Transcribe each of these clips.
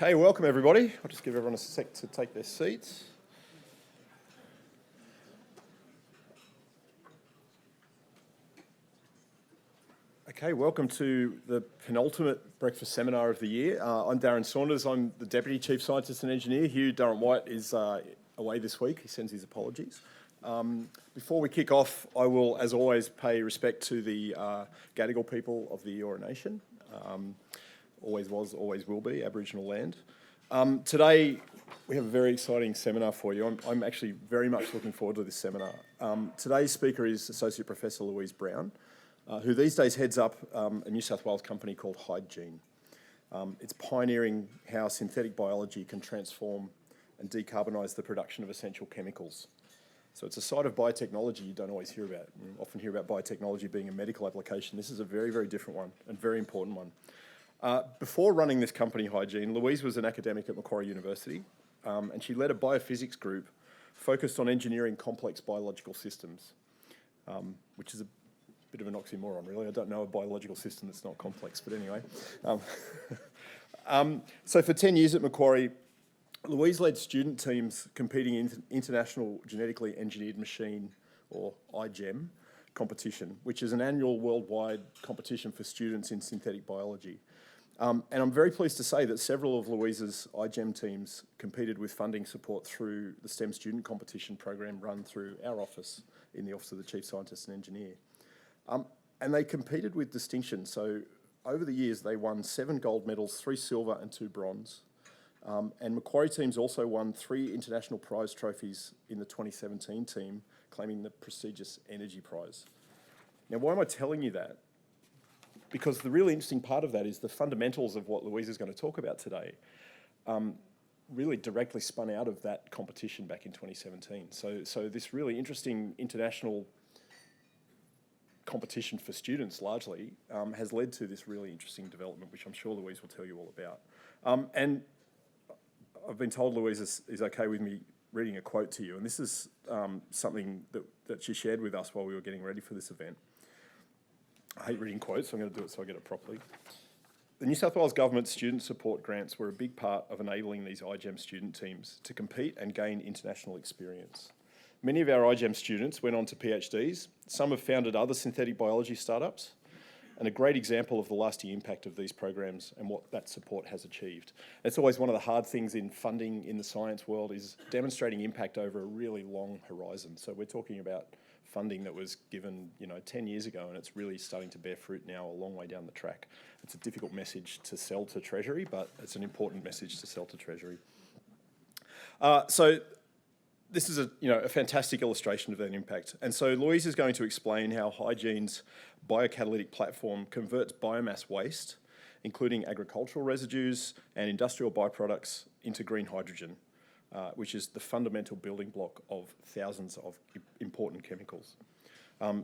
Okay, welcome everybody. I'll just give everyone a sec to take their seats. Okay, welcome to the penultimate breakfast seminar of the year. I'm Darren Saunders. I'm the Deputy Chief Scientist and Engineer. Hugh Durrant-White is away this week. He sends his apologies. Before we kick off, I will, as always, pay respect to the Gadigal people of the Eora Nation. Always was, always will be, Aboriginal land. Today, we have a very exciting seminar for you. I'm actually very much looking forward to this seminar. Today's speaker is Associate Professor Louise Brown, who these days heads up a New South Wales company called HydGene. It's pioneering how synthetic biology can transform and decarbonise the production of essential chemicals. So it's a side of biotechnology you don't always hear about. You often hear about biotechnology being a medical application. This is a very, very different one and very important one. Before running this company, HydGene, Louise was an academic at Macquarie University, and she led a biophysics group focused on engineering complex biological systems, which is a bit of an oxymoron, really. I don't know a biological system that's not complex, but anyway. So for 10 years at Macquarie, Louise led student teams competing in international genetically engineered machine, or iGEM, competition, which is an annual worldwide competition for students in synthetic biology. And I'm very pleased to say that several of Louise's iGEM teams competed with funding support through the STEM student competition program run through our office in the Office of the Chief Scientist and Engineer. And they competed with distinction. So over the years, they won 7 gold medals, 3 silver and 2 bronze. And Macquarie teams also won 3 international prize trophies in the 2017 team, claiming the prestigious Energy Prize. Now, why am I telling you that? Because the really interesting part of that is the fundamentals of what Louise is going to talk about today really directly spun out of that competition back in 2017. So this really interesting international competition for students largely has led to this really interesting development, which I'm sure Louise will tell you all about. And I've been told Louise is okay with me reading a quote to you, and this is something that she shared with us while we were getting ready for this event. I hate reading quotes, so I'm going to do it so I get it properly. The New South Wales Government student support grants were a big part of enabling these iGEM student teams to compete and gain international experience. Many of our iGEM students went on to PhDs. Some have founded other synthetic biology startups, and a great example of the lasting impact of these programs and what that support has achieved. It's always one of the hard things in funding in the science world is demonstrating impact over a really long horizon. So we're talking about funding that was given, 10 years ago, and it's really starting to bear fruit now a long way down the track. It's a difficult message to sell to Treasury, but it's an important message to sell to Treasury. So this is a fantastic illustration of that impact. And so Louise is going to explain how HydGene's biocatalytic platform converts biomass waste, including agricultural residues and industrial byproducts, into green hydrogen, which is the fundamental building block of thousands of important chemicals.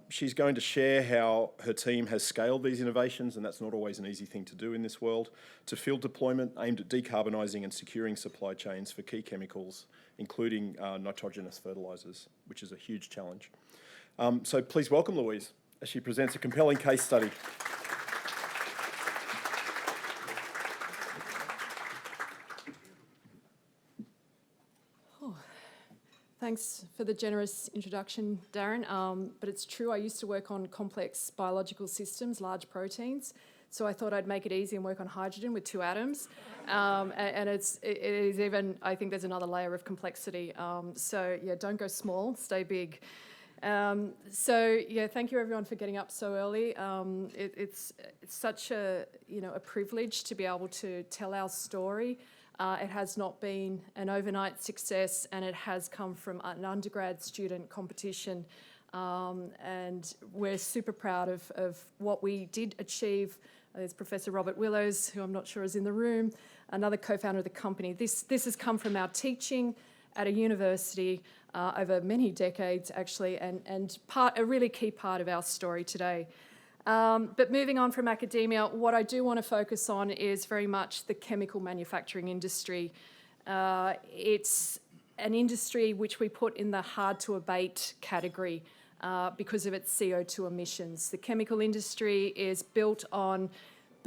She's going to share how her team has scaled these innovations, and that's not always an easy thing to do in this world, to field deployment aimed at decarbonising and securing supply chains for key chemicals, including nitrogenous fertilisers, which is a huge challenge. So please welcome Louise as she presents a compelling case study. Thanks for the generous introduction, Darren. But it's true, I used to work on complex biological systems, large proteins. So I thought I'd make it easy and work on hydrogen with 2 atoms. And it is even, I think there's another layer of complexity. So yeah, don't go small, stay big. So yeah, thank you everyone for getting up so early. It's such a privilege to be able to tell our story. It has not been an overnight success, and it has come from an undergrad student competition. And we're super proud of what we did achieve. There's Professor Robert Willows, who I'm not sure is in the room, another co-founder of the company. This has come from our teaching at a university over many decades, actually, and a really key part of our story today. But moving on from academia, what I do want to focus on is very much the chemical manufacturing industry. It's an industry which we put in the hard-to-abate category because of its CO2 emissions. The chemical industry is built on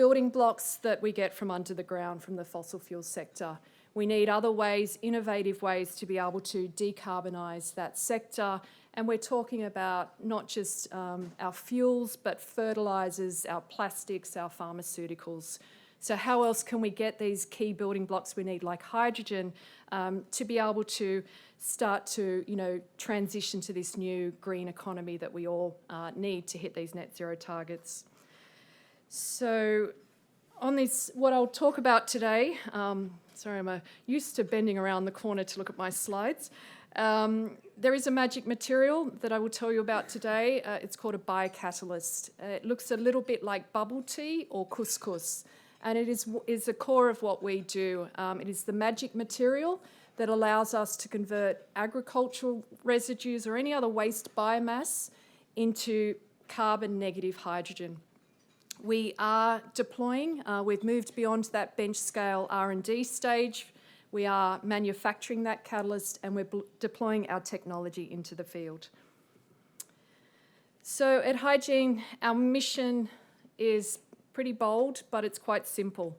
building blocks that we get from under the ground from the fossil fuel sector. We need other ways, innovative ways, to be able to decarbonise that sector. And we're talking about not just our fuels, but fertilisers, our plastics, our pharmaceuticals. So how else can we get these key building blocks we need, like hydrogen, to be able to start to, transition to this new green economy that we all need to hit these net zero targets? So on this, what I'll talk about today, sorry, I'm used to bending around the corner to look at my slides. There is a magic material that I will tell you about today. It's called a biocatalyst. It looks a little bit like bubble tea or couscous, and it is the core of what we do. It is the magic material that allows us to convert agricultural residues or any other waste biomass into carbon negative hydrogen. We are deploying, we've moved beyond that bench scale R&D stage. We are manufacturing that catalyst, and we're deploying our technology into the field. So at HydGene, our mission is pretty bold, but it's quite simple.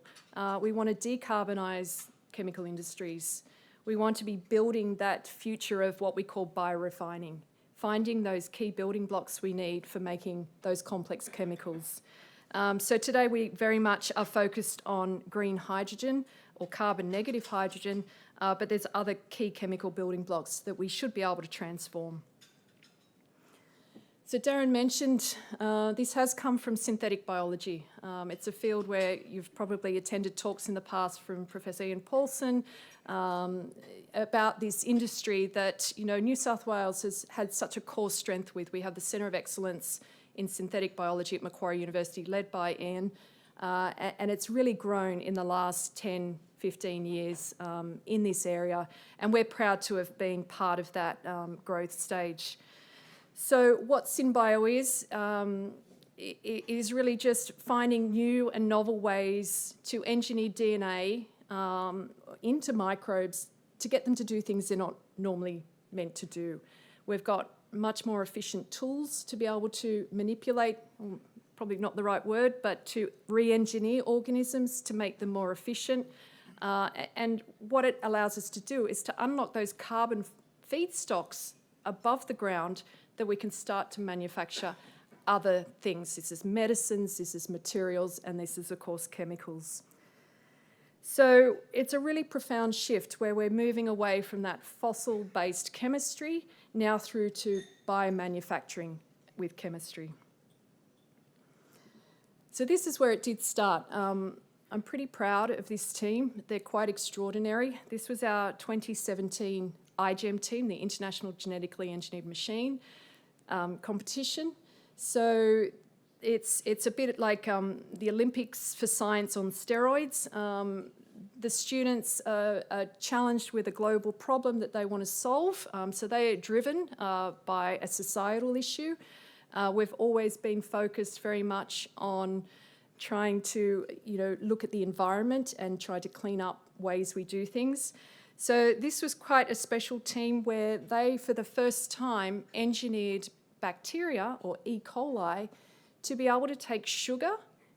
We want to decarbonise chemical industries. We want to be building that future of what we call biorefining, finding those key building blocks we need for making those complex chemicals. So today we very much are focused on green hydrogen or carbon negative hydrogen, but there's other key chemical building blocks that we should be able to transform. So Darren mentioned this has come from synthetic biology. It's a field where you've probably attended talks in the past from Professor Ian Paulson about this industry that New South Wales has had such a core strength with. We have the Centre of Excellence in Synthetic Biology at Macquarie University, led by Ian, and it's really grown in the last 10, 15 years in this area, and we're proud to have been part of that growth stage. So what SynBio is really just finding new and novel ways to engineer DNA into microbes to get them to do things they're not normally meant to do. We've got much more efficient tools to be able to manipulate, probably not the right word, but to re-engineer organisms to make them more efficient. And what it allows us to do is to unlock those carbon feedstocks above the ground that we can start to manufacture other things. This is medicines, this is materials, and this is, of course, chemicals. So it's a really profound shift where we're moving away from that fossil-based chemistry now through to biomanufacturing with chemistry. So this is where it did start. I'm pretty proud of this team. They're quite extraordinary. This was our 2017 iGEM team, the International Genetically Engineered Machine competition. So it's a bit like the Olympics for science on steroids. The students are challenged with a global problem that they want to solve. So they are driven by a societal issue. We've always been focused very much on trying to, look at the environment and try to clean up ways we do things. So this was quite a special team where they, for the first time, engineered bacteria, or E. coli, to be able to take sugar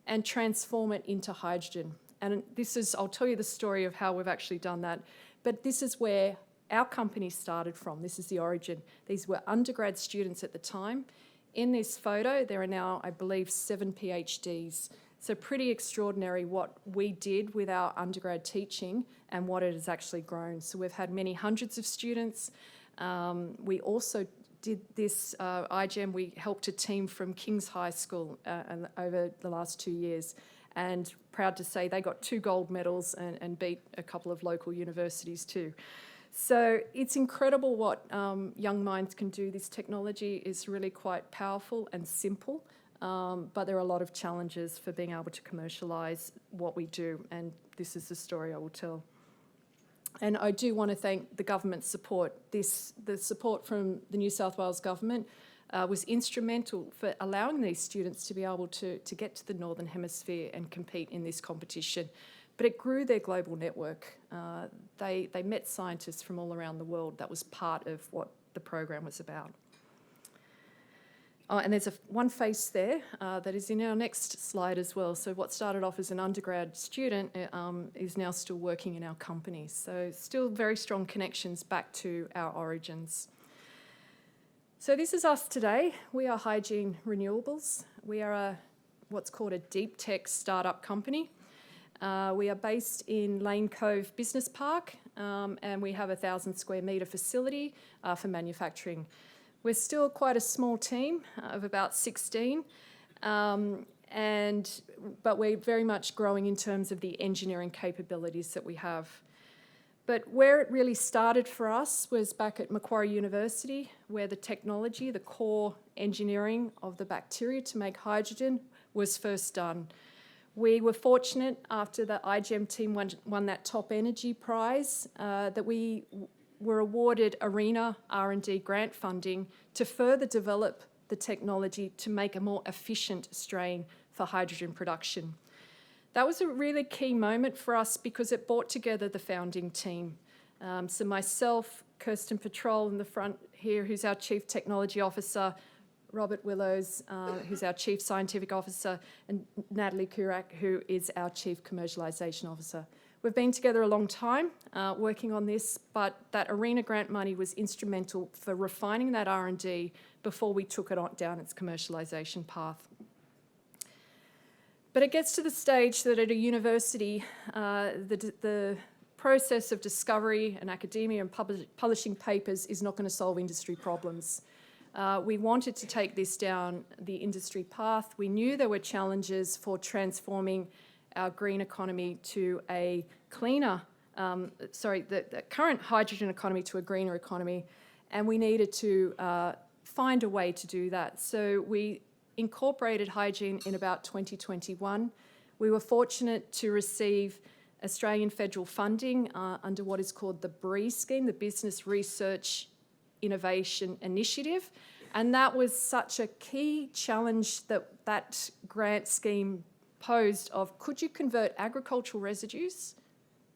and transform it into hydrogen. And this is, I'll tell you the story of how we've actually done that, but this is where our company started from. This is the origin. These were undergrad students at the time. In this photo, there are now, I believe, 7 PhDs. So pretty extraordinary what we did with our undergrad teaching and what it has actually grown. So we've had many hundreds of students. We also did this iGEM, we helped a team from King's High School over the last 2 years, and proud to say they got 2 gold medals and beat a couple of local universities too. So it's incredible what young minds can do. This technology is really quite powerful and simple, but there are a lot of challenges for being able to commercialise what we do, and this is the story I will tell. And I do want to thank the government's support. The support from the New South Wales government was instrumental for allowing these students to be able to get to the Northern Hemisphere and compete in this competition. But it grew their global network. They met scientists from all around the world. That was part of what the program was about. Oh, and there's one face there that is in our next slide as well. So what started off as an undergrad student is now still working in our company. So still very strong connections back to our origins. So this is us today. We are HydGene Renewables. We are what's called a deep tech startup company. We are based in Lane Cove Business Park, and we have a 1,000 square metre facility for manufacturing. We're still quite a small team of about 16, but we're very much growing in terms of the engineering capabilities that we have. But where it really started for us was back at Macquarie University, where the technology, the core engineering of the bacteria to make hydrogen was first done. We were fortunate after the iGEM team won that top energy prize that we were awarded ARENA R&D grant funding to further develop the technology to make a more efficient strain for hydrogen production. That was a really key moment for us because it brought together the founding team. So myself, Kirsten Petrol in the front here, who's our Chief Technology Officer, Robert Willows, who's our Chief Scientific Officer, and Natalie Kurak, who is our Chief Commercialisation Officer. We've been together a long time working on this, but that ARENA grant money was instrumental for refining that R&D before we took it on down its commercialisation path. But it gets to the stage that at a university, the process of discovery and academia and publishing papers is not going to solve industry problems. We wanted to take this down the industry path. We knew there were challenges for transforming our green economy to a cleaner, the current hydrogen economy to a greener economy, and we needed to find a way to do that. So we incorporated HydGene in about 2021. We were fortunate to receive Australian federal funding under what is called the BRE scheme, the Business Research Innovation Initiative, and that was such a key challenge that grant scheme posed of could you convert agricultural residues,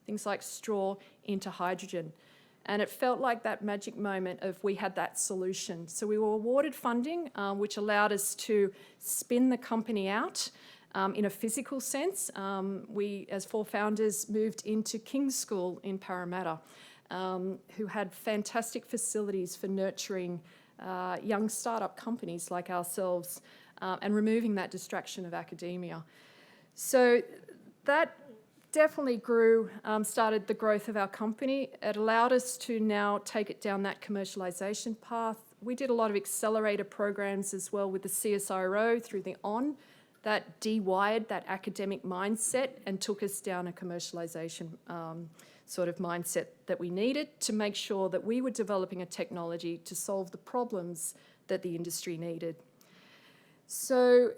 things like straw, into hydrogen? And it felt like that magic moment of we had that solution. So we were awarded funding, which allowed us to spin the company out in a physical sense. We, as 4 founders, moved into King's School in Parramatta, who had fantastic facilities for nurturing young startup companies like ourselves and removing that distraction of academia. So that definitely started the growth of our company. It allowed us to now take it down that commercialisation path. We did a lot of accelerator programs as well with the CSIRO through the ON that dewired that academic mindset and took us down a commercialisation sort of mindset that we needed to make sure that we were developing a technology to solve the problems that the industry needed. So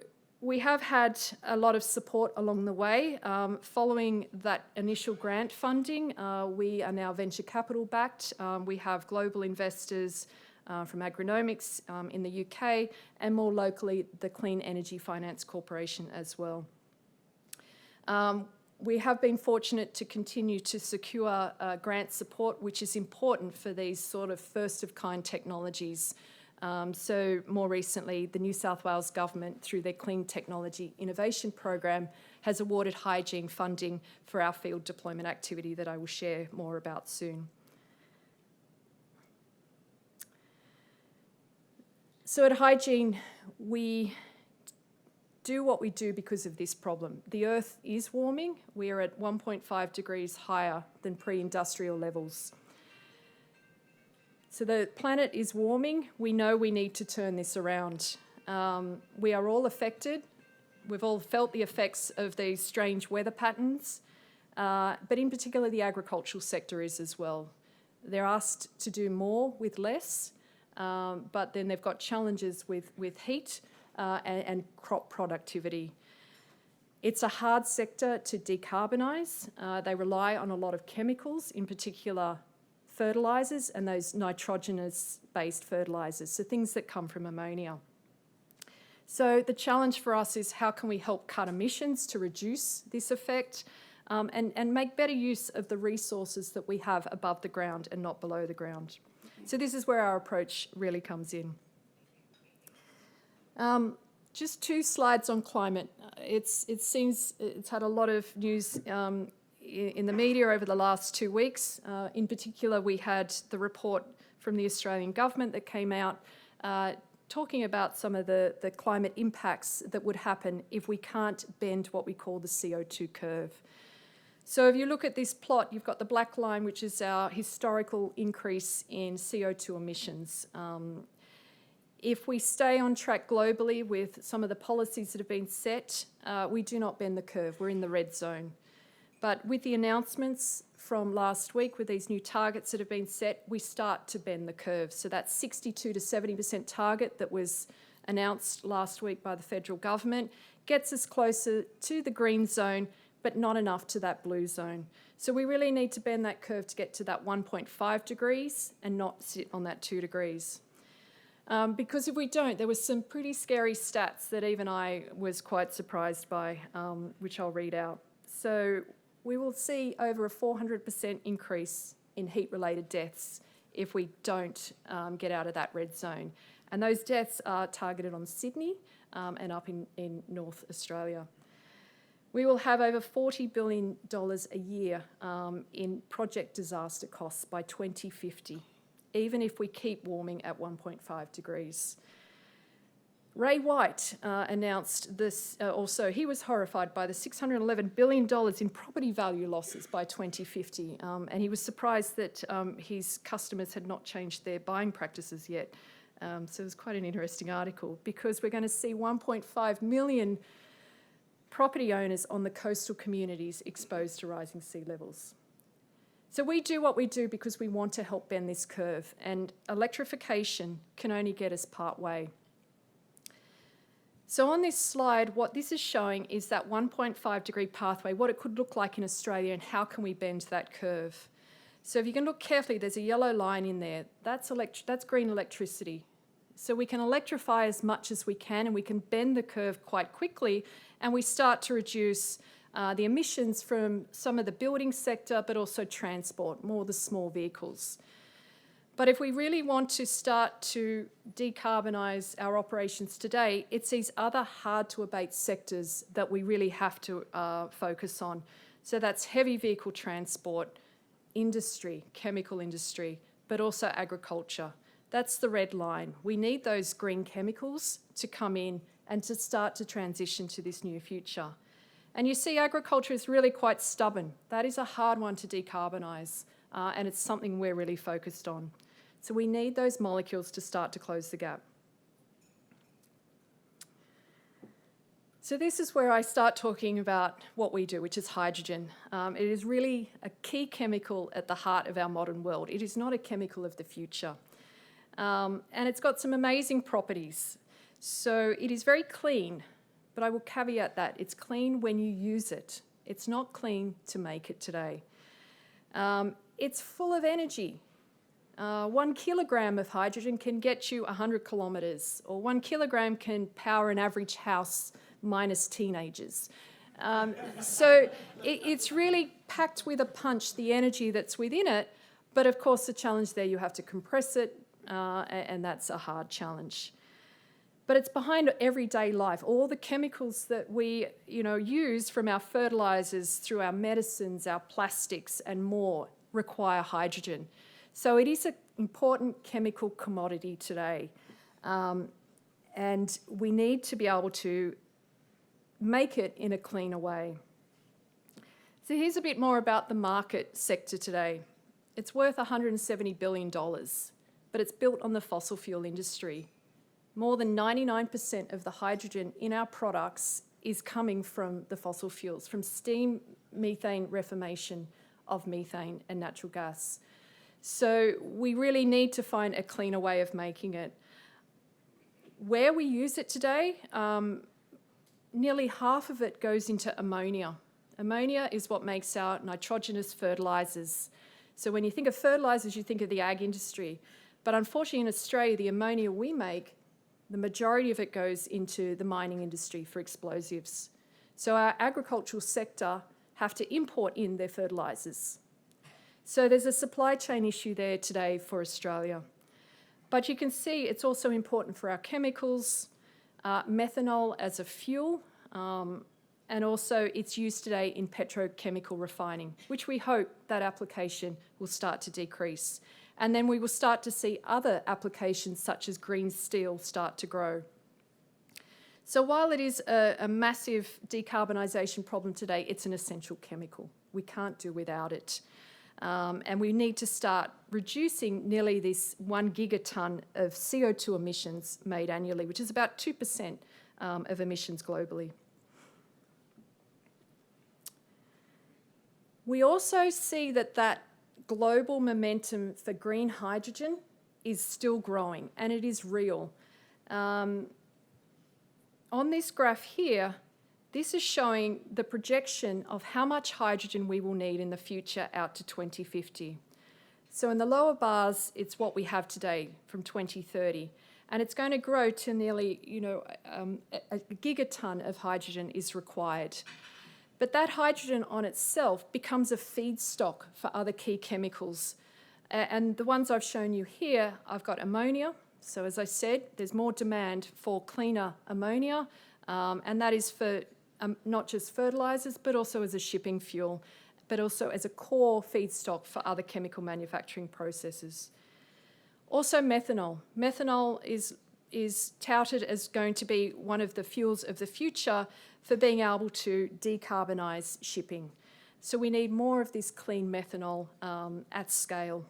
we have had a lot of support along the way. Following that initial grant funding, we are now venture capital backed. We have global investors from Agronomics in the UK and more locally the Clean Energy Finance Corporation as well. We have been fortunate to continue to secure grant support, which is important for these sort of first-of-kind technologies. So more recently, the New South Wales Government, through their Clean Technology Innovation Program, has awarded HydGene funding for our field deployment activity that I will share more about soon. So at HydGene, we do what we do because of this problem. The Earth is warming. We are at 1.5 degrees higher than pre-industrial levels. So the planet is warming. We know we need to turn this around. We are all affected. We've all felt the effects of these strange weather patterns, but in particular the agricultural sector is as well. They're asked to do more with less, but then they've got challenges with heat and crop productivity. It's a hard sector to decarbonise. They rely on a lot of chemicals, in particular fertilisers and those nitrogenous-based fertilisers, so things that come from ammonia. So the challenge for us is how can we help cut emissions to reduce this effect and make better use of the resources that we have above the ground and not below the ground. So this is where our approach really comes in. Just 2 slides on climate. It seems it's had a lot of news in the media over the last 2 weeks. In particular, we had the report from the Australian government that came out talking about some of the climate impacts that would happen if we can't bend what we call the CO2 curve. So if you look at this plot, you've got the black line, which is our historical increase in CO2 emissions. If we stay on track globally with some of the policies that have been set, we do not bend the curve. We're in the red zone. But with the announcements from last week, with these new targets that have been set, we start to bend the curve. So that 62 to 70% target that was announced last week by the federal government gets us closer to the green zone, but not enough to that blue zone. So we really need to bend that curve to get to that 1.5 degrees and not sit on that 2 degrees. Because if we don't, there were some pretty scary stats that even I was quite surprised by, which I'll read out. So we will see over a 400% increase in heat-related deaths if we don't get out of that red zone. And those deaths are targeted on Sydney and up in North Australia. We will have over $40 billion a year in project disaster costs by 2050, even if we keep warming at 1.5 degrees. Ray White announced this also. He was horrified by the $611 billion in property value losses by 2050, and he was surprised that his customers had not changed their buying practices yet. So it was quite an interesting article, because we're going to see 1.5 million property owners on the coastal communities exposed to rising sea levels. So we do what we do because we want to help bend this curve, and electrification can only get us part way. So on this slide, what this is showing is that 1.5 degree pathway, what it could look like in Australia, and how can we bend that curve. So if you can look carefully, there's a yellow line in there. That's green electricity. So we can electrify as much as we can, and we can bend the curve quite quickly, and we start to reduce the emissions from some of the building sector, but also transport, more the small vehicles. But if we really want to start to decarbonise our operations today, it's these other hard-to-abate sectors that we really have to focus on. So that's heavy vehicle transport, industry, chemical industry, but also agriculture. That's the red line. We need those green chemicals to come in and to start to transition to this new future. And you see, agriculture is really quite stubborn. That is a hard one to decarbonise, and it's something we're really focused on. So we need those molecules to start to close the gap. So this is where I start talking about what we do, which is hydrogen. It is really a key chemical at the heart of our modern world. It is not a chemical of the future. And it's got some amazing properties. So it is very clean, but I will caveat that. It's clean when you use it. It's not clean to make it today. It's full of energy. 1 kilogram of hydrogen can get you 100 kilometres, or 1 kilogram can power an average house minus teenagers. So it's really packed with a punch, the energy that's within it, but of course the challenge there, you have to compress it, and that's a hard challenge. But it's behind everyday life. All the chemicals that we use, from our fertilisers through our medicines, our plastics and more, require hydrogen. So it is an important chemical commodity today, and we need to be able to make it in a cleaner way. So here's a bit more about the market sector today. It's worth $170 billion, but it's built on the fossil fuel industry. More than 99% of the hydrogen in our products is coming from the fossil fuels, from steam methane reformation of methane and natural gas. So we really need to find a cleaner way of making it. Where we use it today, nearly half of it goes into ammonia. Ammonia is what makes our nitrogenous fertilisers. So when you think of fertilisers, you think of the ag industry. But unfortunately in Australia, the ammonia we make, the majority of it goes into the mining industry for explosives. So our agricultural sector have to import in their fertilisers. So there's a supply chain issue there today for Australia. But you can see it's also important for our chemicals, methanol as a fuel, and also it's used today in petrochemical refining, which we hope that application will start to decrease. And then we will start to see other applications such as green steel start to grow. So while it is a massive decarbonisation problem today, it's an essential chemical. We can't do without it. And we need to start reducing nearly this 1 gigatonne of CO2 emissions made annually, which is about 2% of emissions globally. We also see that global momentum for green hydrogen is still growing, and it is real. On this graph here, this is showing the projection of how much hydrogen we will need in the future out to 2050. So in the lower bars, it's what we have today from 2030. And it's going to grow to nearly, a gigatonne of hydrogen is required. But that hydrogen on itself becomes a feedstock for other key chemicals. And the ones I've shown you here, I've got ammonia. So as I said, there's more demand for cleaner ammonia, and that is for not just fertilisers, but also as a shipping fuel, but also as a core feedstock for other chemical manufacturing processes. Also methanol. Methanol is touted as going to be one of the fuels of the future for being able to decarbonise shipping. So we need more of this clean methanol at scale.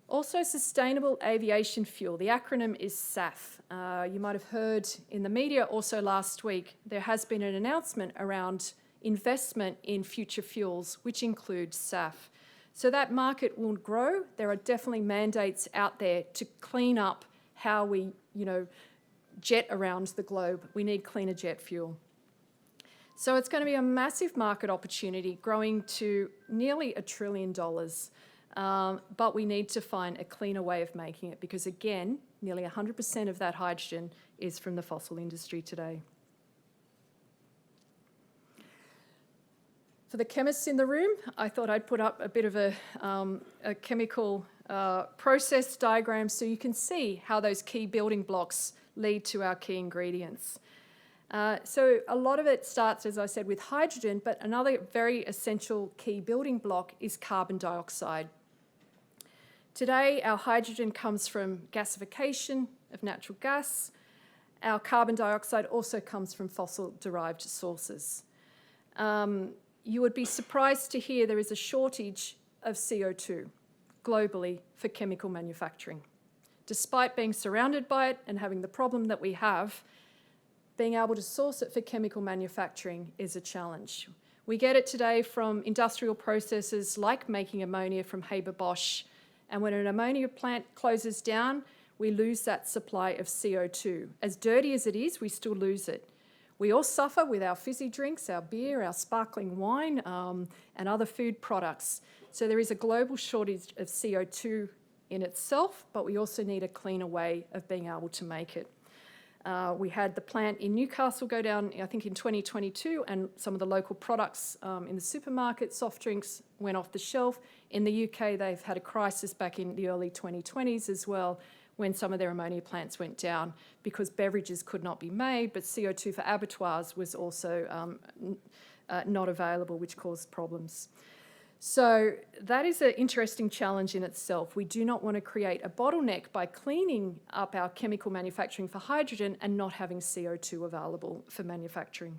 Also sustainable aviation fuel. The acronym is SAF. You might have heard in the media also last week, there has been an announcement around investment in future fuels, which includes SAF. So that market will grow. There are definitely mandates out there to clean up how we, jet around the globe. We need cleaner jet fuel. So it's going to be a massive market opportunity growing to nearly $1 trillion. But we need to find a cleaner way of making it because, again, nearly 100% of that hydrogen is from the fossil industry today. For the chemists in the room, I thought I'd put up a bit of a chemical process diagram so you can see how those key building blocks lead to our key ingredients. So a lot of it starts, as I said, with hydrogen, but another very essential key building block is carbon dioxide. Today, our hydrogen comes from gasification of natural gas. Our carbon dioxide also comes from fossil-derived sources. You would be surprised to hear there is a shortage of CO2 globally for chemical manufacturing. Despite being surrounded by it and having the problem that we have, being able to source it for chemical manufacturing is a challenge. We get it today from industrial processes like making ammonia from Haber-Bosch, and when an ammonia plant closes down, we lose that supply of CO2. As dirty as it is, we still lose it. We all suffer with our fizzy drinks, our beer, our sparkling wine, and other food products. So there is a global shortage of CO2 in itself, but we also need a cleaner way of being able to make it. We had the plant in Newcastle go down, I think, in 2022, and some of the local products in the supermarket, soft drinks, went off the shelf. In the UK, they've had a crisis back in the early 2020s as well, when some of their ammonia plants went down because beverages could not be made, but CO2 for abattoirs was also not available, which caused problems. So that is an interesting challenge in itself. We do not want to create a bottleneck by cleaning up our chemical manufacturing for hydrogen and not having CO2 available for manufacturing.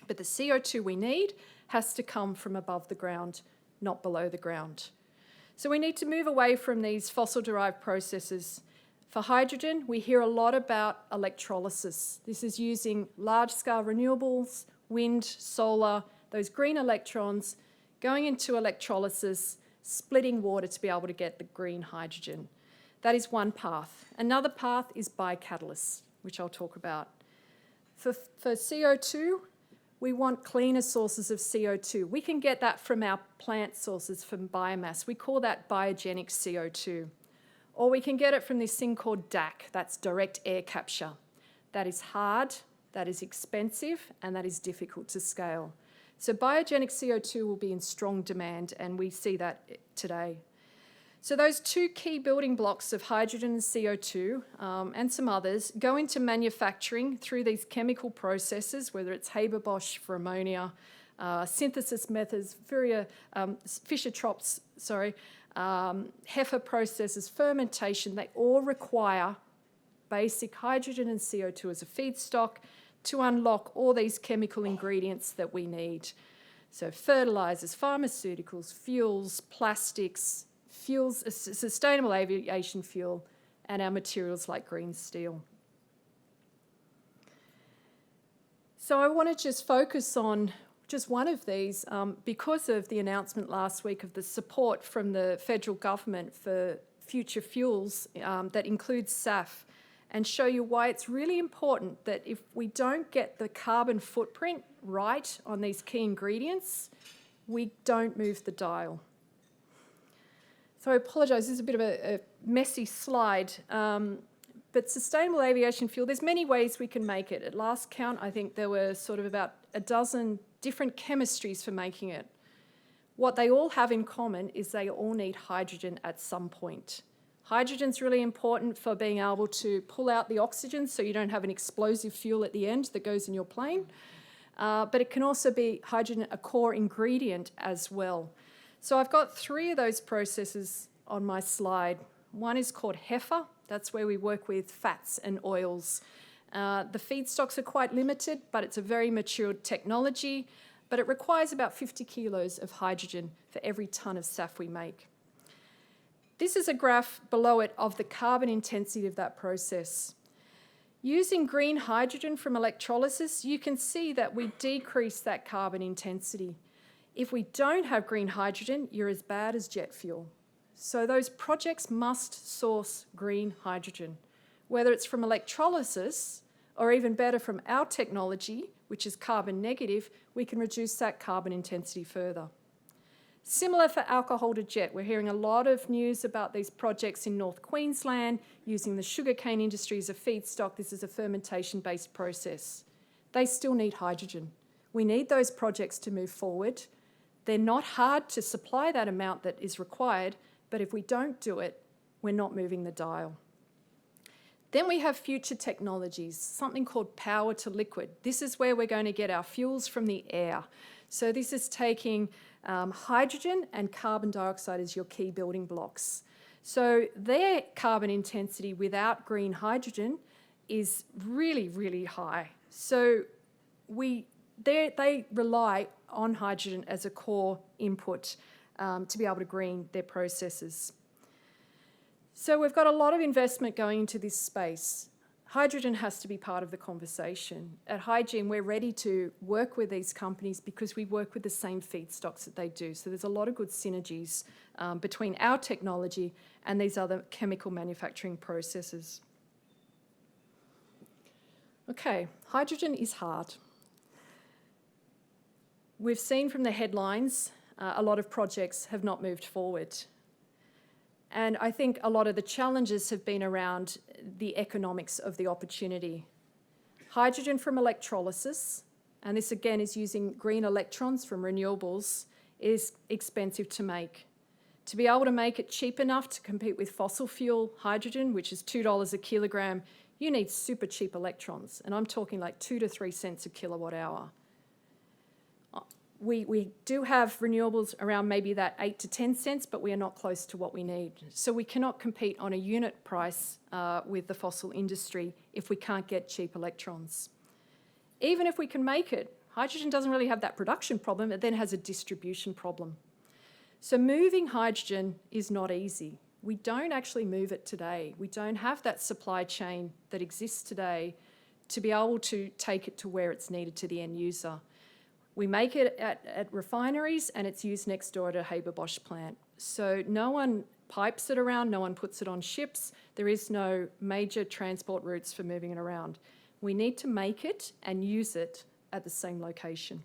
But the CO2 we need has to come from above the ground, not below the ground. So we need to move away from these fossil-derived processes. For hydrogen, we hear a lot about electrolysis. This is using large-scale renewables, wind, solar, those green electrons, going into electrolysis, splitting water to be able to get the green hydrogen. That is one path. Another path is biocatalysis, which I'll talk about. For CO2, we want cleaner sources of CO2. We can get that from our plant sources, from biomass. We call that biogenic CO2. Or we can get it from this thing called DAC, that's direct air capture. That is hard, that is expensive, and that is difficult to scale. So biogenic CO2 will be in strong demand, and we see that today. So those two key building blocks of hydrogen and CO2 and some others go into manufacturing through these chemical processes, whether it's Haber-Bosch for ammonia, synthesis methods, Fischer-Tropsch, Heffer processes, fermentation. They all require basic hydrogen and CO2 as a feedstock to unlock all these chemical ingredients that we need. So fertilisers, pharmaceuticals, fuels, plastics, fuels, sustainable aviation fuel, and our materials like green steel. So I want to just focus on just one of these because of the announcement last week of the support from the federal government for future fuels that includes SAF, and show you why it's really important that if we don't get the carbon footprint right on these key ingredients, we don't move the dial. So I apologise, this is a bit of a messy slide, but sustainable aviation fuel, there's many ways we can make it. At last count, I think there were sort of about a dozen different chemistries for making it. What they all have in common is they all need hydrogen at some point. Hydrogen's really important for being able to pull out the oxygen so you don't have an explosive fuel at the end that goes in your plane. But it can also be hydrogen, a core ingredient as well. So I've got three of those processes on my slide. One is called Heffer. That's where we work with fats and oils. The feedstocks are quite limited, but it's a very mature technology. But it requires about 50 kilos of hydrogen for every tonne of SAF we make. This is a graph below it of the carbon intensity of that process. Using green hydrogen from electrolysis, you can see that we decrease that carbon intensity. If we don't have green hydrogen, you're as bad as jet fuel. So those projects must source green hydrogen, whether it's from electrolysis or even better from our technology, which is carbon negative, we can reduce that carbon intensity further. Similar for alcohol to jet. We're hearing a lot of news about these projects in North Queensland using the sugarcane industry as a feedstock. This is a fermentation-based process. They still need hydrogen. We need those projects to move forward. They're not hard to supply that amount that is required, but if we don't do it, we're not moving the dial. Then we have future technologies, something called power to liquid. This is where we're going to get our fuels from the air. So this is taking hydrogen and carbon dioxide as your key building blocks. So their carbon intensity without green hydrogen is really, really high. So they rely on hydrogen as a core input to be able to green their processes. So we've got a lot of investment going into this space. Hydrogen has to be part of the conversation. At HydGene, we're ready to work with these companies because we work with the same feedstocks that they do. So there's a lot of good synergies between our technology and these other chemical manufacturing processes. Okay, hydrogen is hard. We've seen from the headlines a lot of projects have not moved forward. And I think a lot of the challenges have been around the economics of the opportunity. Hydrogen from electrolysis, and this again is using green electrons from renewables, is expensive to make. To be able to make it cheap enough to compete with fossil fuel hydrogen, which is $2 a kilogram, you need super cheap electrons. And I'm talking like 2 to 3 cents a kilowatt hour. We do have renewables around maybe that 8 to 10 cents, but we are not close to what we need. So we cannot compete on a unit price with the fossil industry if we can't get cheap electrons. Even if we can make it, hydrogen doesn't really have that production problem, it then has a distribution problem. So moving hydrogen is not easy. We don't actually move it today. We don't have that supply chain that exists today to be able to take it to where it's needed to the end user. We make it at refineries and it's used next door at a Haber-Bosch plant. So no one pipes it around, no one puts it on ships. There is no major transport routes for moving it around. We need to make it and use it at the same location.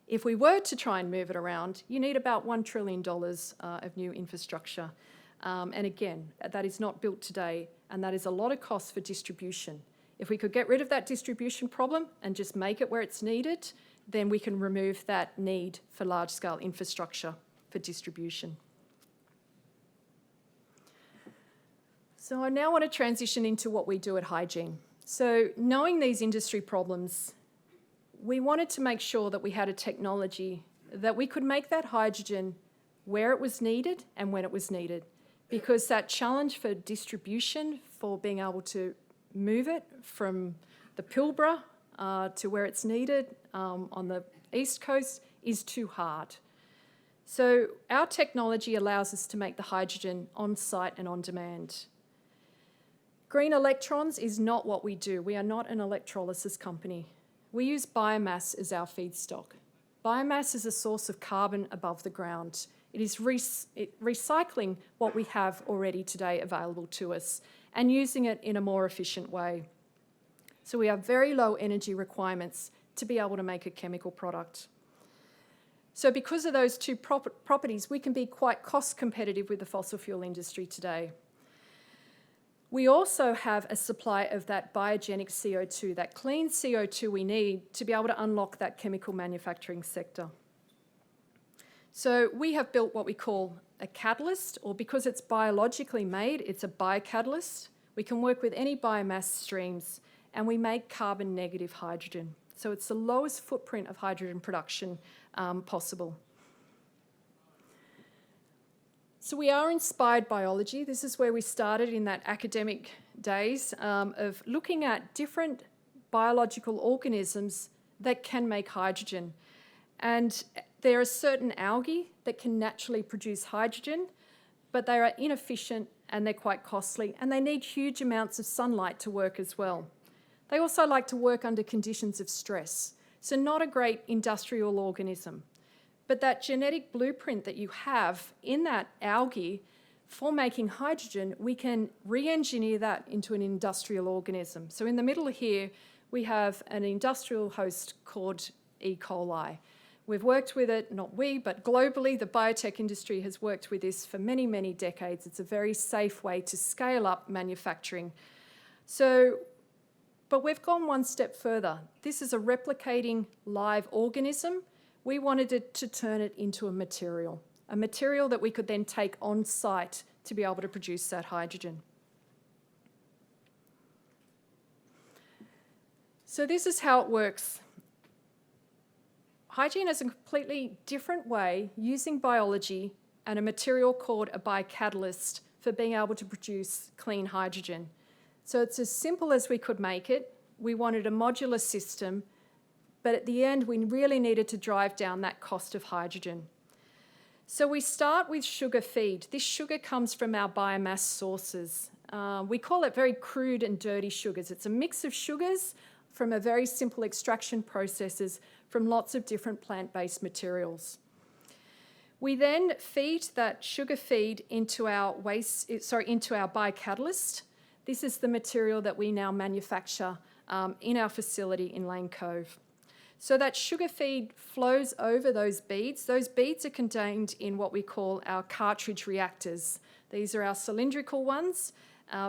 If we were to try and move it around, you need about $1 trillion of new infrastructure. And again, that is not built today, and that is a lot of cost for distribution. If we could get rid of that distribution problem and just make it where it's needed, then we can remove that need for large-scale infrastructure for distribution. So I now want to transition into what we do at HydGene. So knowing these industry problems, we wanted to make sure that we had a technology that we could make that hydrogen where it was needed and when it was needed, because that challenge for distribution, for being able to move it from the Pilbara to where it's needed on the East Coast is too hard. So our technology allows us to make the hydrogen on site and on demand. Green electrons is not what we do. We are not an electrolysis company. We use biomass as our feedstock. Biomass is a source of carbon above the ground. It is recycling what we have already today available to us and using it in a more efficient way. So we have very low energy requirements to be able to make a chemical product. So because of those two properties, we can be quite cost competitive with the fossil fuel industry today. We also have a supply of that biogenic CO2, that clean CO2 we need to be able to unlock that chemical manufacturing sector. So we have built what we call a catalyst, or because it's biologically made, it's a biocatalyst. We can work with any biomass streams, and we make carbon negative hydrogen. So it's the lowest footprint of hydrogen production possible. So we are inspired biology. This is where we started in that academic days of looking at different biological organisms that can make hydrogen. And there are certain algae that can naturally produce hydrogen, but they are inefficient and they're quite costly, and they need huge amounts of sunlight to work as well. They also like to work under conditions of stress, so not a great industrial organism. But that genetic blueprint that you have in that algae for making hydrogen, we can re-engineer that into an industrial organism. So in the middle here, we have an industrial host called E. coli. We've worked with it, not we, but globally, the biotech industry has worked with this for many, many decades. It's a very safe way to scale up manufacturing. But we've gone one step further. This is a replicating live organism. We wanted it to turn it into a material that we could then take on site to be able to produce that hydrogen. So this is how it works. HydGene is a completely different way using biology and a material called a biocatalyst for being able to produce clean hydrogen. So it's as simple as we could make it. We wanted a modular system, but at the end, we really needed to drive down that cost of hydrogen. So we start with sugar feed. This sugar comes from our biomass sources. We call it very crude and dirty sugars. It's a mix of sugars from a very simple extraction processes from lots of different plant-based materials. We then feed that sugar feed into our biocatalyst. This is the material that we now manufacture in our facility in Lane Cove. So that sugar feed flows over those beads. Those beads are contained in what we call our cartridge reactors. These are our cylindrical ones,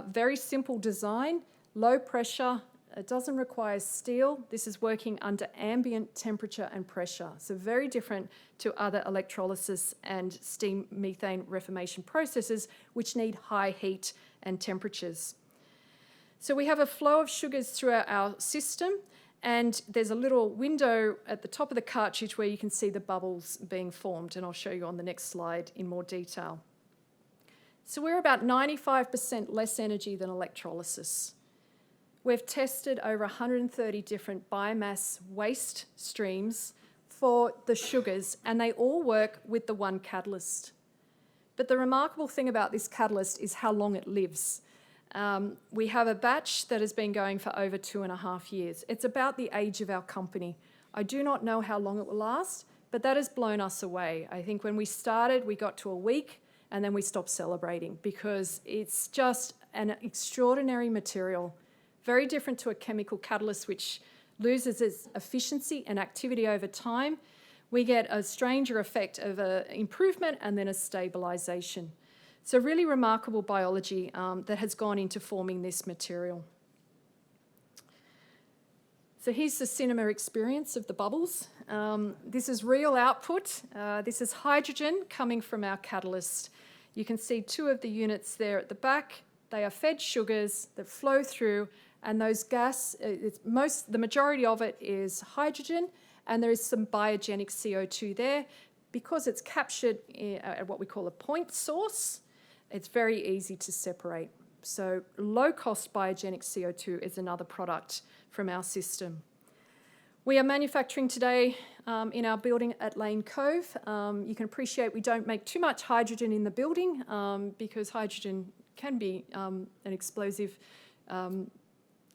very simple design, low pressure. It doesn't require steel. This is working under ambient temperature and pressure. So very different to other electrolysis and steam methane reformation processes, which need high heat and temperatures. So we have a flow of sugars throughout our system, and there's a little window at the top of the cartridge where you can see the bubbles being formed, and I'll show you on the next slide in more detail. So we're about 95% less energy than electrolysis. We've tested over 130 different biomass waste streams for the sugars, and they all work with the one catalyst. But the remarkable thing about this catalyst is how long it lives. We have a batch that has been going for over 2.5 years. It's about the age of our company. I do not know how long it will last, but that has blown us away. I think when we started, we got to a week, and then we stopped celebrating because it's just an extraordinary material. Very different to a chemical catalyst, which loses its efficiency and activity over time. We get a stranger effect of an improvement and then a stabilisation. So really remarkable biology that has gone into forming this material. So here's the cinema experience of the bubbles. This is real output. This is hydrogen coming from our catalyst. You can see two of the units there at the back. They are fed sugars that flow through, and those gas, the majority of it is hydrogen, and there is some biogenic CO2 there. Because it's captured at what we call a point source, it's very easy to separate. So low-cost biogenic CO2 is another product from our system. We are manufacturing today in our building at Lane Cove. You can appreciate we don't make too much hydrogen in the building because hydrogen can be an explosive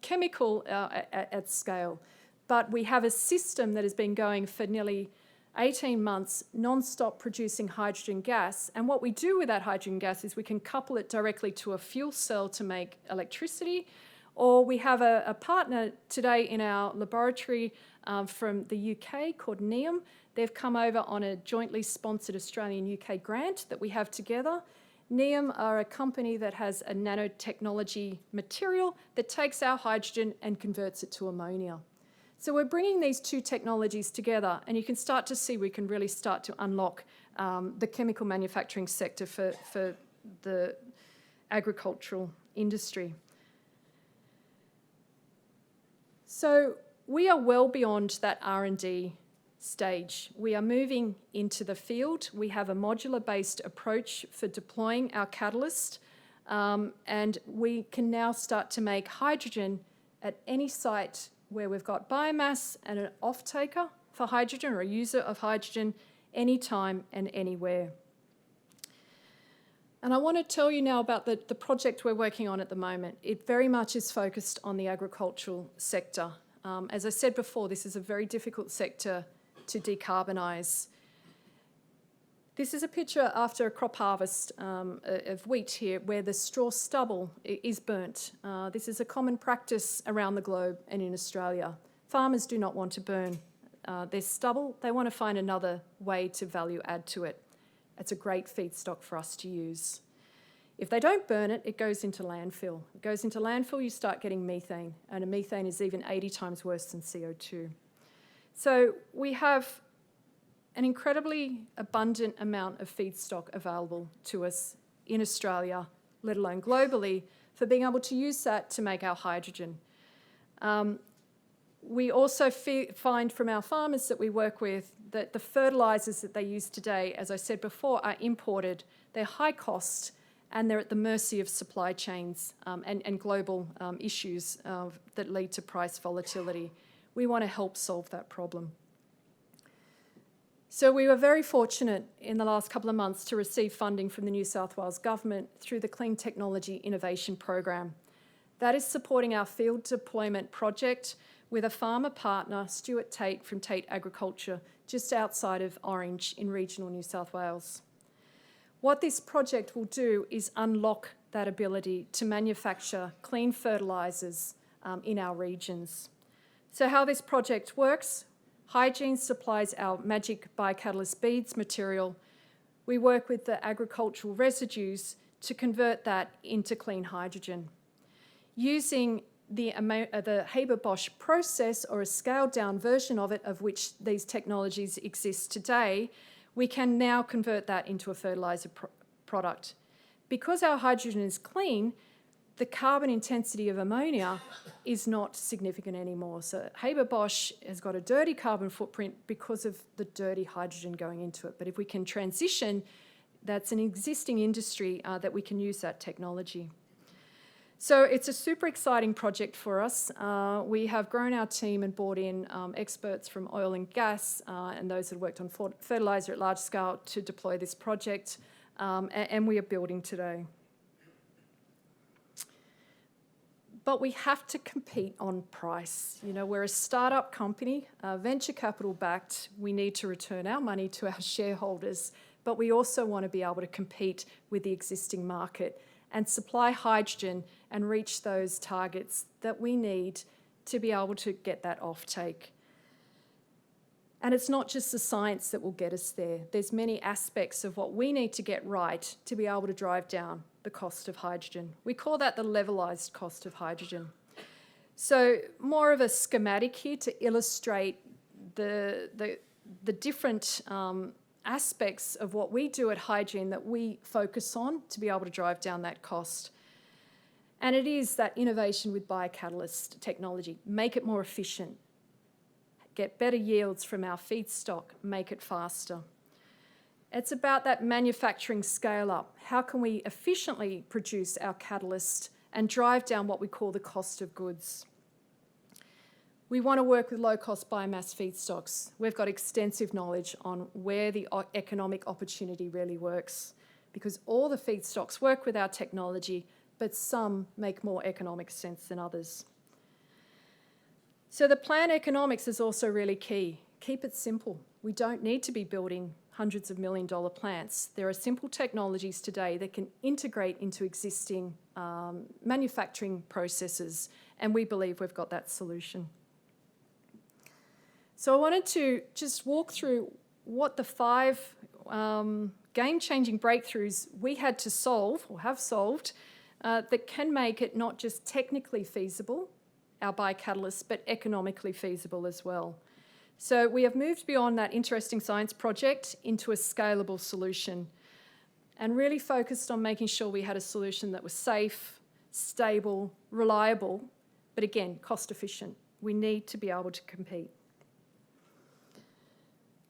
chemical at scale. But we have a system that has been going for nearly 18 months, non-stop producing hydrogen gas. And what we do with that hydrogen gas is we can couple it directly to a fuel cell to make electricity, or we have a partner today in our laboratory from the UK called NEOM. They've come over on a jointly sponsored Australian-UK grant that we have together. NEOM are a company that has a nanotechnology material that takes our hydrogen and converts it to ammonia. So we're bringing these two technologies together, and you can start to see we can really start to unlock the chemical manufacturing sector for the agricultural industry. So we are well beyond that R&D stage. We are moving into the field. We have a modular-based approach for deploying our catalyst, and we can now start to make hydrogen at any site where we've got biomass and an off-taker for hydrogen or a user of hydrogen anytime and anywhere. And I want to tell you now about the project we're working on at the moment. It very much is focused on the agricultural sector. As I said before, this is a very difficult sector to decarbonise. This is a picture after a crop harvest of wheat here where the straw stubble is burnt. This is a common practice around the globe and in Australia. Farmers do not want to burn their stubble. They want to find another way to value add to it. It's a great feedstock for us to use. If they don't burn it, it goes into landfill. It goes into landfill, you start getting methane, and a methane is even 80 times worse than CO2. So we have an incredibly abundant amount of feedstock available to us in Australia, let alone globally, for being able to use that to make our hydrogen. We also find from our farmers that we work with that the fertilisers that they use today, as I said before, are imported. They're high cost and they're at the mercy of supply chains and global issues that lead to price volatility. We want to help solve that problem. So we were very fortunate in the last couple of months to receive funding from the New South Wales Government through the Clean Technology Innovation Program. That is supporting our field deployment project with a farmer partner, Stuart Tate from Tate Agriculture, just outside of Orange in regional New South Wales. What this project will do is unlock that ability to manufacture clean fertilisers in our regions. So how this project works: HydGene supplies our magic biocatalyst beads material. We work with the agricultural residues to convert that into clean hydrogen. Using the Haber-Bosch process, or a scaled-down version of it, of which these technologies exist today, we can now convert that into a fertiliser product. Because our hydrogen is clean, the carbon intensity of ammonia is not significant anymore. So Haber-Bosch has got a dirty carbon footprint because of the dirty hydrogen going into it. But if we can transition, that's an existing industry that we can use that technology. So it's a super exciting project for us. We have grown our team and brought in experts from oil and gas and those that worked on fertiliser at large scale to deploy this project, and we are building today. But we have to compete on price. You know, we're a startup company, venture capital backed. We need to return our money to our shareholders, but we also want to be able to compete with the existing market and supply hydrogen and reach those targets that we need to be able to get that offtake. And it's not just the science that will get us there. There's many aspects of what we need to get right to be able to drive down the cost of hydrogen. We call that the levelised cost of hydrogen. So more of a schematic here to illustrate the different aspects of what we do at HydGene that we focus on to be able to drive down that cost. And it is that innovation with biocatalyst technology. Make it more efficient, get better yields from our feedstock, make it faster. It's about that manufacturing scale up. How can we efficiently produce our catalyst and drive down what we call the cost of goods? We want to work with low-cost biomass feedstocks. We've got extensive knowledge on where the economic opportunity really works, because all the feedstocks work with our technology, but some make more economic sense than others. So the plant economics is also really key. Keep it simple. We don't need to be building hundreds of million-dollar plants. There are simple technologies today that can integrate into existing manufacturing processes, and we believe we've got that solution. So I wanted to just walk through what the 5 game-changing breakthroughs we had to solve, or have solved, that can make it not just technically feasible, our biocatalysts, but economically feasible as well. So we have moved beyond that interesting science project into a scalable solution, and really focused on making sure we had a solution that was safe, stable, reliable, but again, cost efficient. We need to be able to compete.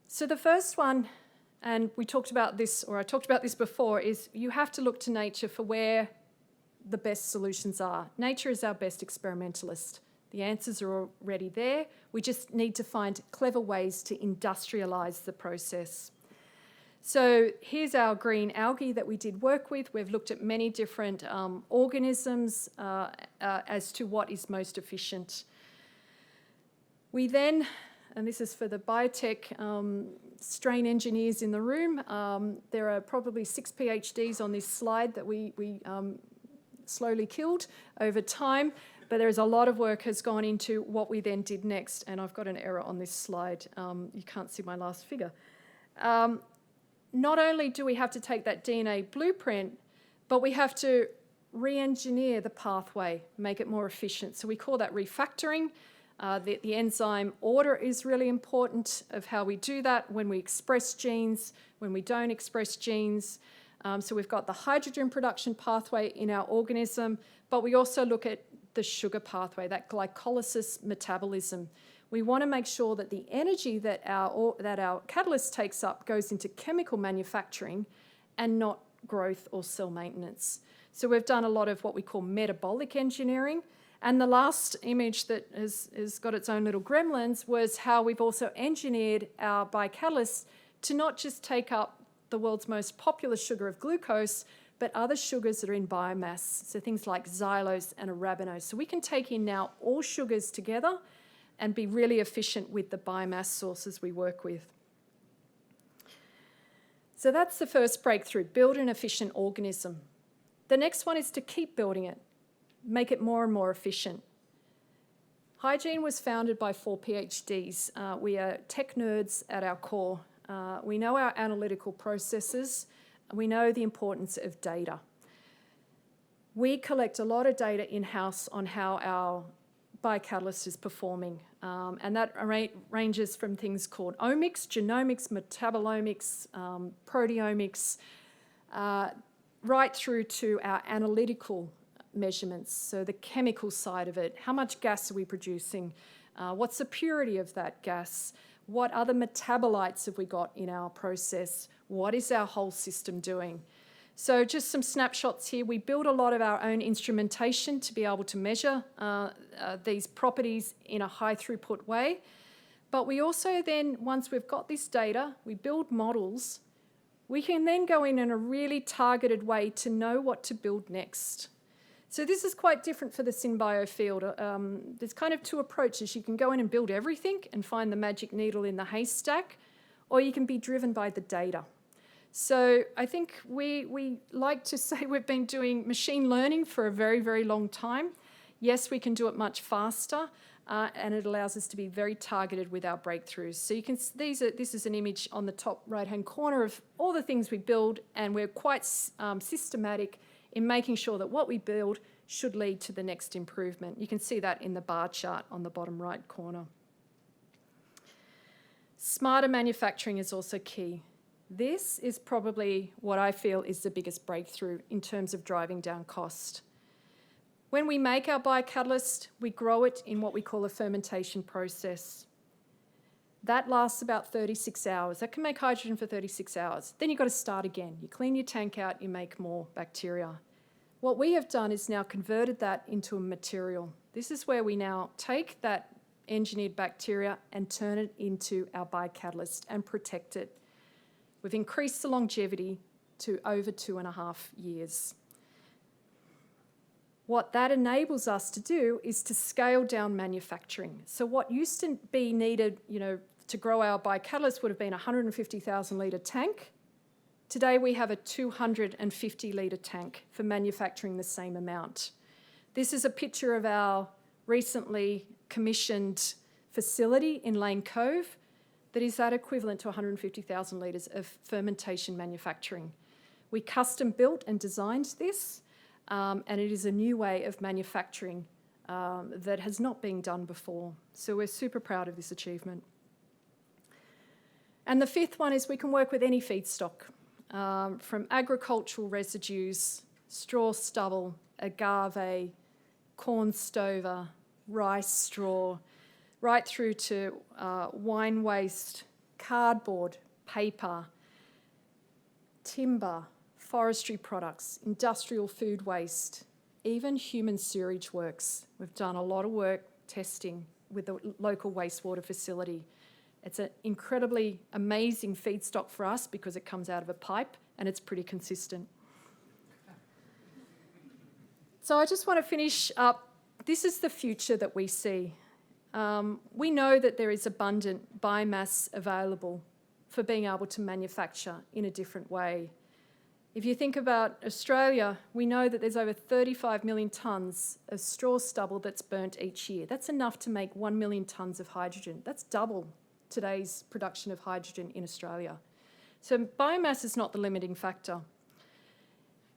So the first one, and we talked about this, or I talked about this before, is you have to look to nature for where the best solutions are. Nature is our best experimentalist. The answers are already there. We just need to find clever ways to industrialise the process. So here's our green algae that we did work with. We've looked at many different organisms as to what is most efficient. We then, and this is for the biotech strain engineers in the room, there are probably 6 PhDs on this slide that we slowly killed over time, but there's a lot of work has gone into what we then did next, and I've got an error on this slide. You can't see my last figure. Not only do we have to take that DNA blueprint, but we have to re-engineer the pathway, make it more efficient. So we call that refactoring. The enzyme order is really important of how we do that, when we express genes, when we don't express genes. So we've got the hydrogen production pathway in our organism, but we also look at the sugar pathway, that glycolysis metabolism. We want to make sure that the energy that our catalyst takes up goes into chemical manufacturing and not growth or cell maintenance. So we've done a lot of what we call metabolic engineering. And the last image that has got its own little gremlins was how we've also engineered our biocatalysts to not just take up the world's most popular sugar of glucose, but other sugars that are in biomass, so things like xylose and arabinose. So we can take in now all sugars together and be really efficient with the biomass sources we work with. So that's the first breakthrough, build an efficient organism. The next one is to keep building it, make it more and more efficient. HydGene was founded by 4 PhDs. We are tech nerds at our core. We know our analytical processes. We know the importance of data. We collect a lot of data in-house on how our biocatalyst is performing, and that ranges from things called omics, genomics, metabolomics, proteomics, right through to our analytical measurements, so the chemical side of it. How much gas are we producing? What's the purity of that gas? What other metabolites have we got in our process? What is our whole system doing? So just some snapshots here. We build a lot of our own instrumentation to be able to measure these properties in a high throughput way. But we also then, once we've got this data, we build models. We can then go in a really targeted way to know what to build next. So this is quite different for the SynBio field. There's kind of 2 approaches. You can go in and build everything and find the magic needle in the haystack, or you can be driven by the data. So I think we like to say we've been doing machine learning for a very, very long time. Yes, we can do it much faster, and it allows us to be very targeted with our breakthroughs. So you can this is an image on the top right-hand corner of all the things we build, and we're quite systematic in making sure that what we build should lead to the next improvement. You can see that in the bar chart on the bottom right corner. Smarter manufacturing is also key. This is probably what I feel is the biggest breakthrough in terms of driving down cost. When we make our biocatalyst, we grow it in what we call a fermentation process. That lasts about 36 hours. That can make hydrogen for 36 hours. Then you've got to start again. You clean your tank out, you make more bacteria. What we have done is now converted that into a material. This is where we now take that engineered bacteria and turn it into our biocatalyst and protect it. We've increased the longevity to over 2.5 years. What that enables us to do is to scale down manufacturing. So what used to be needed, to grow our biocatalyst would have been a 150,000 litre tank. Today we have a 250 litre tank for manufacturing the same amount. This is a picture of our recently commissioned facility in Lane Cove that is that equivalent to 150,000 litres of fermentation manufacturing. We custom built and designed this, and it is a new way of manufacturing that has not been done before. So we're super proud of this achievement. And the fifth one is we can work with any feedstock, from agricultural residues, straw stubble, agave, corn stover, rice straw, right through to wine waste, cardboard, paper, timber, forestry products, industrial food waste, even human sewage works. We've done a lot of work testing with the local wastewater facility. It's an incredibly amazing feedstock for us because it comes out of a pipe and it's pretty consistent. So I just want to finish up. This is the future that we see. We know that there is abundant biomass available for being able to manufacture in a different way. If you think about Australia, we know that there's over 35 million tonnes of straw stubble that's burnt each year. That's enough to make 1 million tonnes of hydrogen. That's double today's production of hydrogen in Australia. So biomass is not the limiting factor.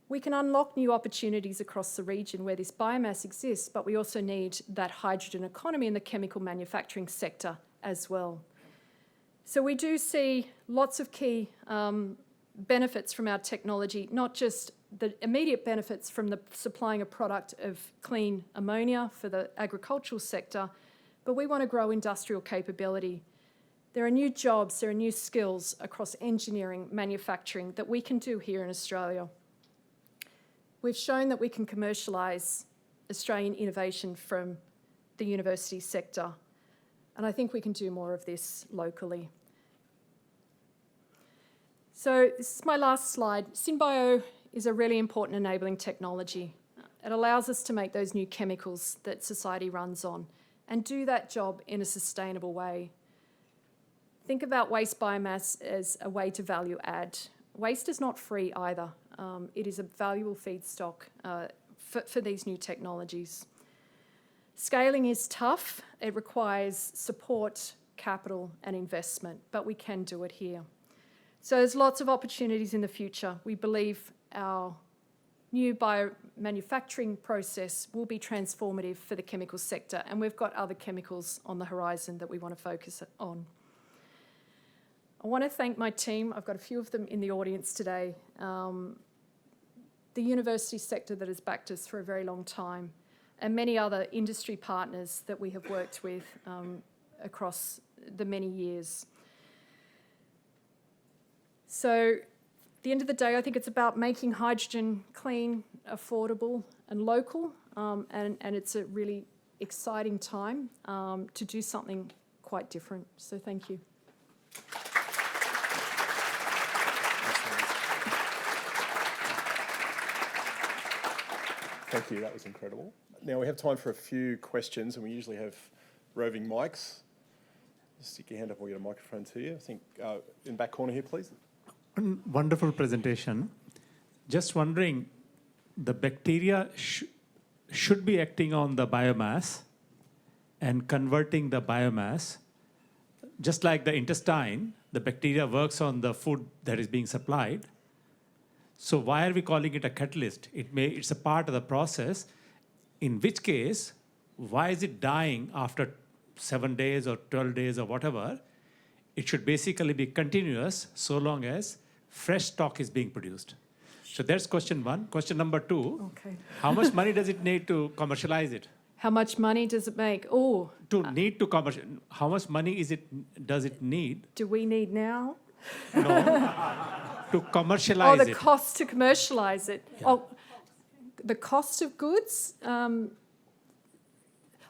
We can unlock new opportunities across the region where this biomass exists, but we also need that hydrogen economy in the chemical manufacturing sector as well. So we do see lots of key benefits from our technology, not just the immediate benefits from the supplying a product of clean ammonia for the agricultural sector, but we want to grow industrial capability. There are new jobs, there are new skills across engineering, manufacturing that we can do here in Australia. We've shown that we can commercialise Australian innovation from the university sector, and I think we can do more of this locally. So this is my last slide. SynBio is a really important enabling technology. It allows us to make those new chemicals that society runs on and do that job in a sustainable way. Think about waste biomass as a way to value add. Waste is not free either. It is a valuable feedstock for these new technologies. Scaling is tough. It requires support, capital and investment, but we can do it here. So there's lots of opportunities in the future. We believe our new biomanufacturing process will be transformative for the chemical sector, and we've got other chemicals on the horizon that we want to focus on. I want to thank my team. I've got a few of them in the audience today. The university sector that has backed us for a very long time, and many other industry partners that we have worked with across the many years. So at the end of the day, I think it's about making hydrogen clean, affordable and local, and it's a really exciting time to do something quite different. So thank you. Thank you, that was incredible. Now we have time for a few questions, and we usually have roving mics. Just stick your hand up, we'll get a microphone to you. I think in the back corner here, please. Wonderful presentation. Just wondering, the bacteria should be acting on the biomass and converting the biomass. Just like the intestine, the bacteria works on the food that is being supplied. So why are we calling it a catalyst? It's a part of the process, in which case, why is it dying after 7 days or 12 days or whatever? It should basically be continuous so long as fresh stock is being produced. So that's question one. Question number two, Okay. how much money does it need to commercialize it? How much money does it make? Oh, Need to commercial, how much money does it need do we need now? to commercialize Oh, the it? cost to commercialise it. Yeah. Oh, the cost of goods.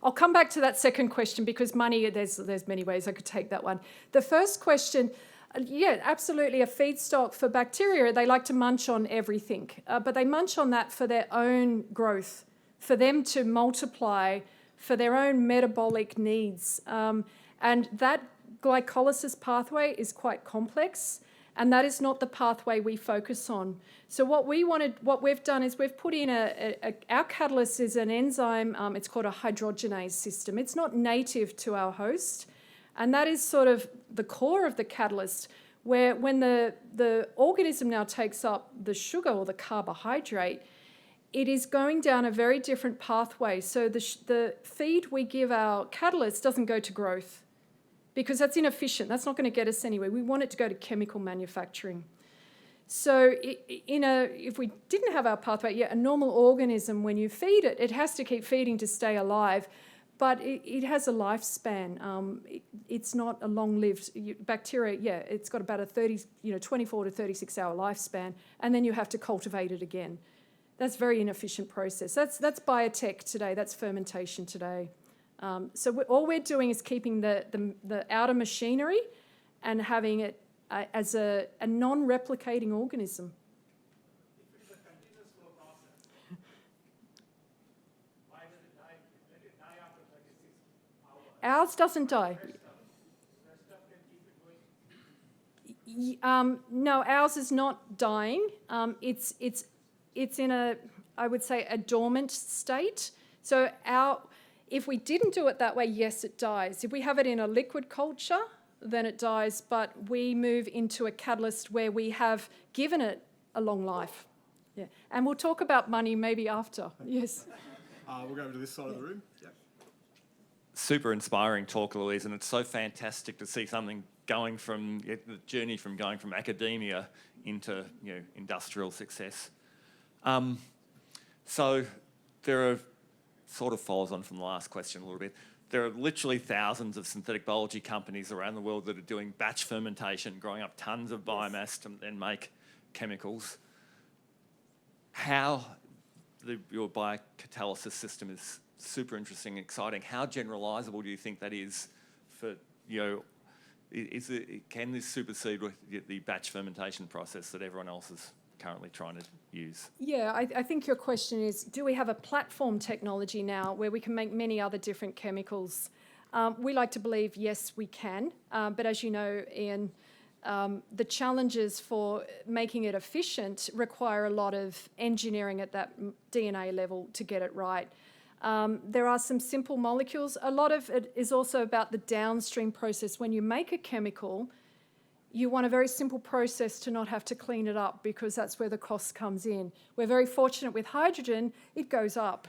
I'll come back to that second question because money. There's many ways I could take that one. The first question. Yeah, absolutely. A feedstock for bacteria, they like to munch on everything, but they munch on that for their own growth, for them to multiply, for their own metabolic needs. And that glycolysis pathway is quite complex, and that is not the pathway we focus on. So what we've done is we've put in our catalyst is an enzyme, it's called a hydrogenase system. It's not native to our host. And that is sort of the core of the catalyst, where when the organism now takes up the sugar or the carbohydrate, it is going down a very different pathway. So the feed we give our catalyst doesn't go to growth because that's inefficient. That's not going to get us anywhere. We want it to go to chemical manufacturing. So if we didn't have our pathway, a normal organism, when you feed it, it has to keep feeding to stay alive. But it has a lifespan. It's not a long-lived bacteria. It's got about a 24 to 36-hour lifespan, and then you have to cultivate it again. That's a very inefficient process. That's biotech today. That's fermentation today. So all we're doing is keeping the outer machinery and having it as a non-replicating organism. Ours doesn't die. No, ours is not dying. It's in I would say, a dormant state. So if we didn't do it that way, yes, it dies. If we have it in a liquid culture, then it dies. But we move into a catalyst where we have given it a long life. Yeah, and we'll talk about money maybe after. Yes. We'll go over to this side of the room. Yeah. Super inspiring talk, Louise, and it's so fantastic to see something going from the journey from going from academia into industrial success. So there are sort of follows on from the last question a little bit. There are literally thousands of synthetic biology companies around the world that are doing batch fermentation, growing up tons of biomass to then make chemicals. How your biocatalysis system is super interesting and exciting. How generalisable do you think that is for, can this supersede the batch fermentation process that everyone else is currently trying to use? Yeah, I think your question is, do we have a platform technology now where we can make many other different chemicals? We like to believe, yes, we can. But as you know, Ian, the challenges for making it efficient require a lot of engineering at that DNA level to get it right. There are some simple molecules. A lot of it is also about the downstream process. When you make a chemical, you want a very simple process to not have to clean it up because that's where the cost comes in. We're very fortunate with hydrogen, it goes up.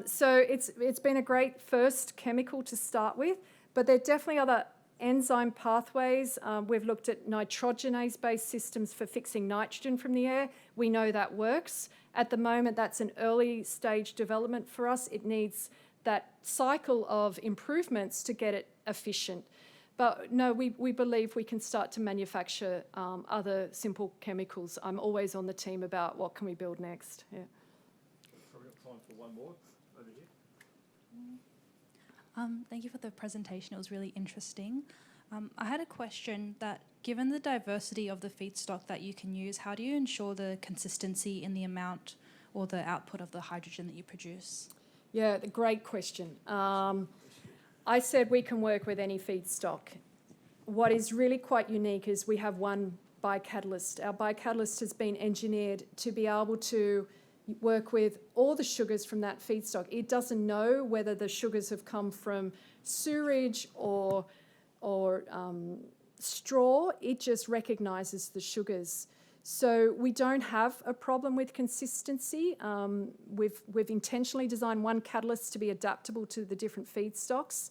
So it's been a great first chemical to start with, but there are definitely other enzyme pathways. We've looked at nitrogenase-based systems for fixing nitrogen from the air. We know that works. At the moment, that's an early stage development for us. It needs that cycle of improvements to get it efficient. But no, we believe we can start to manufacture other simple chemicals. I'm always on the team about what can we build next. Yeah. So we've got time for one more over here. Thank you for the presentation. It was really interesting. I had a question that, given the diversity of the feedstock that you can use, how do you ensure the consistency in the amount or the output of the hydrogen that you produce? Yeah, great question. I said we can work with any feedstock. What is really quite unique is we have one biocatalyst. Our biocatalyst has been engineered to be able to work with all the sugars from that feedstock. It doesn't know whether the sugars have come from sewage or straw. It just recognises the sugars. So we don't have a problem with consistency. We've intentionally designed one catalyst to be adaptable to the different feedstocks.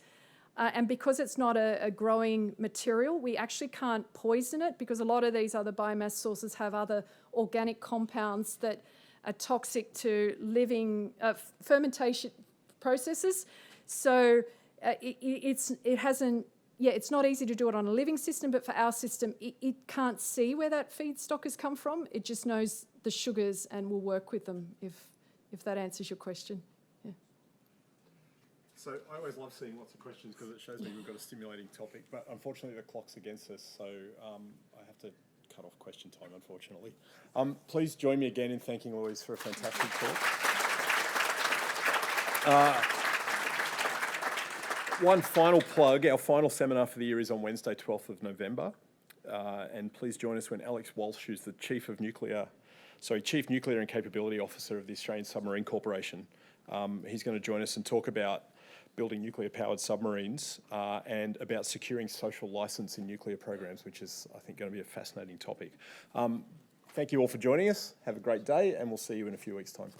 And because it's not a growing material, we actually can't poison it, because a lot of these other biomass sources have other organic compounds that are toxic to living fermentation processes. So it's not easy to do it on a living system, but for our system, it can't see where that feedstock has come from. It just knows the sugars and will work with them, if that answers your question. Yeah. So I always love seeing lots of questions because it shows me we've got a stimulating topic, but unfortunately the clock's against us, so I have to cut off question time, unfortunately. Please join me again in thanking Louise for a fantastic talk. One final plug, our final seminar for the year is on Wednesday, 12th of November. And please join us when Alex Walsh, who's the Chief Nuclear and Capability Officer of the Australian Submarine Corporation, he's going to join us and talk about building nuclear-powered submarines and about securing social licence in nuclear programs, which is, I think, going to be a fascinating topic. Thank you all for joining us. Have a great day, and we'll see you in a few weeks' time.